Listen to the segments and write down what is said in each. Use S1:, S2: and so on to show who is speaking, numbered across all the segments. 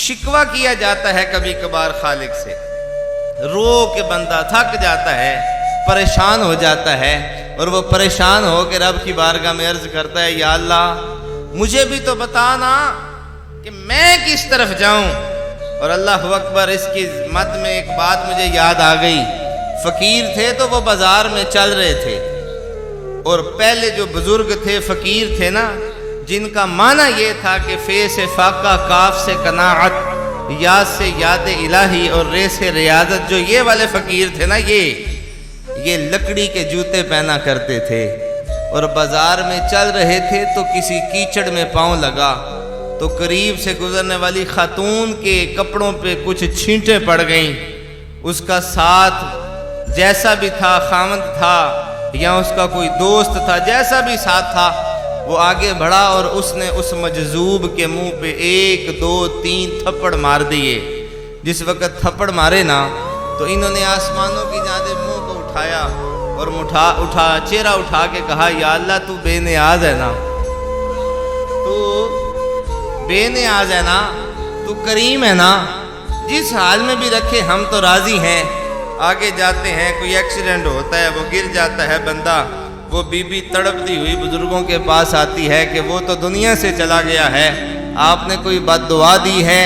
S1: شکوہ کیا جاتا ہے کبھی کبھار خالق سے، رو کے بندہ تھک جاتا ہے، پریشان ہو جاتا ہے، اور وہ پریشان ہو کے رب کی بارگاہ میں عرض کرتا ہے یا اللہ مجھے بھی تو بتا نا کہ میں کس طرف جاؤں۔ اور اللہ اکبر، اس کی مد میں ایک بات مجھے یاد آ گئی۔ فقیر تھے تو وہ بازار میں چل رہے تھے، اور پہلے جو بزرگ تھے فقیر تھے نا، جن کا معنی یہ تھا کہ فے سے فاقہ، کاف سے قناعت، یاد سے یاد الہی، اور رے سے ریاضت، جو یہ والے فقیر تھے نا، یہ لکڑی کے جوتے پہنا کرتے تھے، اور بازار میں چل رہے تھے تو کسی کیچڑ میں پاؤں لگا تو قریب سے گزرنے والی خاتون کے کپڑوں پہ کچھ چھینٹیں پڑ گئیں۔ اس کا ساتھ جیسا بھی تھا، خاوند تھا یا اس کا کوئی دوست تھا، جیسا بھی ساتھ تھا، وہ آگے بڑھا اور اس نے اس مجذوب کے منہ پہ 1 2 3 تھپڑ مار دیے۔ جس وقت تھپڑ مارے نا تو انہوں نے آسمانوں کی جانب منہ کو اٹھایا اور چہرہ اٹھا کے کہا یا اللہ تو بے نیاز ہے نا، تو بے نیاز ہے نا، تو کریم ہے نا، جس حال میں بھی رکھے ہم تو راضی ہیں۔ آگے جاتے ہیں، کوئی ایکسیڈنٹ ہوتا ہے، وہ گر جاتا ہے بندہ، وہ بی بی تڑپتی ہوئی بزرگوں کے پاس آتی ہے کہ وہ تو دنیا سے چلا گیا ہے، آپ نے کوئی بد دعا دی ہے؟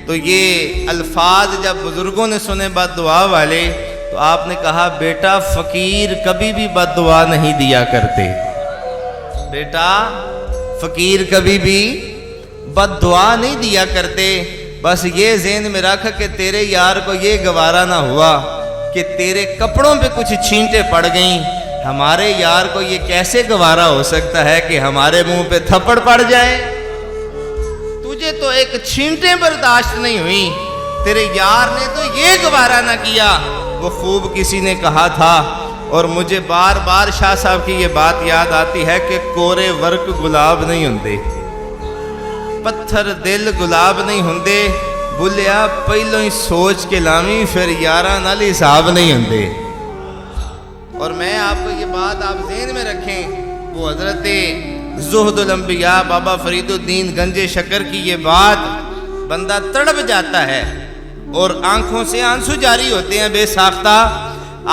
S1: تو یہ الفاظ جب بزرگوں نے سنے بد دعا والے تو آپ نے کہا بیٹا فقیر کبھی بھی بد دعا نہیں دیا کرتے، بیٹا فقیر کبھی بھی بد دعا نہیں دیا کرتے، بس یہ ذہن میں رکھ کہ تیرے یار کو یہ گوارا نہ ہوا کہ تیرے کپڑوں پہ کچھ چھینٹیں پڑ گئیں، ہمارے یار کو یہ کیسے گوارا ہو سکتا ہے کہ ہمارے منہ پہ تھپڑ پڑ جائے؟ تجھے تو ایک چھینٹیں برداشت نہیں ہوئی، تیرے یار نے تو یہ گوارا نہ کیا۔ وہ خوب کسی نے کہا تھا، اور مجھے بار بار شاہ صاحب کی یہ بات یاد آتی ہے کہ کورے ورک گلاب نہیں ہوندے، پتھر دل گلاب نہیں ہوندے، بولیا پہلو ہی سوچ کے لامی پھر یاراں نال حساب نہیں ہوندے۔ اور میں آپ کو یہ بات آپ ذہن میں رکھیں، وہ حضرت زہد الانبیاء بابا فرید الدین گنج شکر کی یہ بات، بندہ تڑپ جاتا ہے اور آنکھوں سے آنسو جاری ہوتے ہیں بے ساختہ۔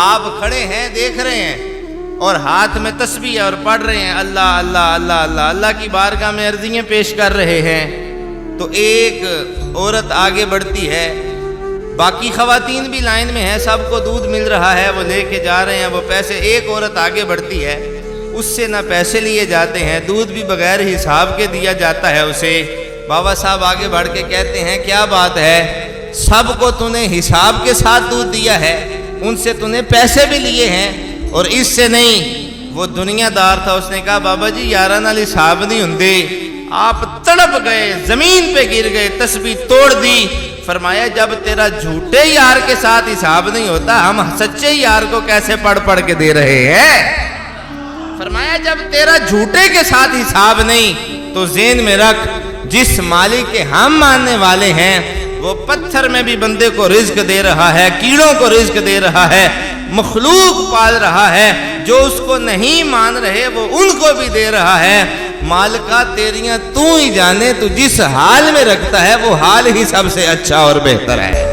S1: آپ کھڑے ہیں دیکھ رہے ہیں اور ہاتھ میں تسبیح اور پڑھ رہے ہیں اللہ اللہ اللہ اللہ اللہ کی بارگاہ میں عرضیاں پیش کر رہے ہیں، تو ایک عورت آگے بڑھتی ہے، باقی خواتین بھی لائن میں ہیں، سب کو دودھ مل رہا ہے، وہ لے کے جا رہے ہیں وہ پیسے، ایک عورت آگے بڑھتی ہے، اس سے نہ پیسے لیے جاتے ہیں، دودھ بھی بغیر حساب کے دیا جاتا ہے اسے۔ بابا صاحب آگے بڑھ کے کہتے ہیں کیا بات ہے، سب کو تو نے حساب کے ساتھ دودھ دیا ہے، ان سے تو نے پیسے بھی لیے ہیں اور اس سے نہیں۔ وہ دنیا دار تھا، اس نے کہا بابا جی یاراں نال حساب نہیں ہوندے۔ آپ تڑپ گئے، زمین پہ گر گئے، تسبیح توڑ دی۔ فرمایا جب تیرا جھوٹے یار کے ساتھ حساب نہیں ہوتا، ہم سچے یار کو کیسے پڑھ پڑھ کے دے رہے ہیں؟ فرمایا جب تیرا جھوٹے کے ساتھ حساب نہیں تو ذہن میں رکھ جس مالک کے ہم ماننے والے ہیں وہ پتھر میں بھی بندے کو رزق دے رہا ہے، کیڑوں کو رزق دے رہا ہے، مخلوق پال رہا ہے، جو اس کو نہیں مان رہے وہ ان کو بھی دے رہا ہے۔ مالکہ تیریاں تو ہی جانے، تو جس حال میں رکھتا ہے وہ حال ہی سب سے اچھا اور بہتر ہے۔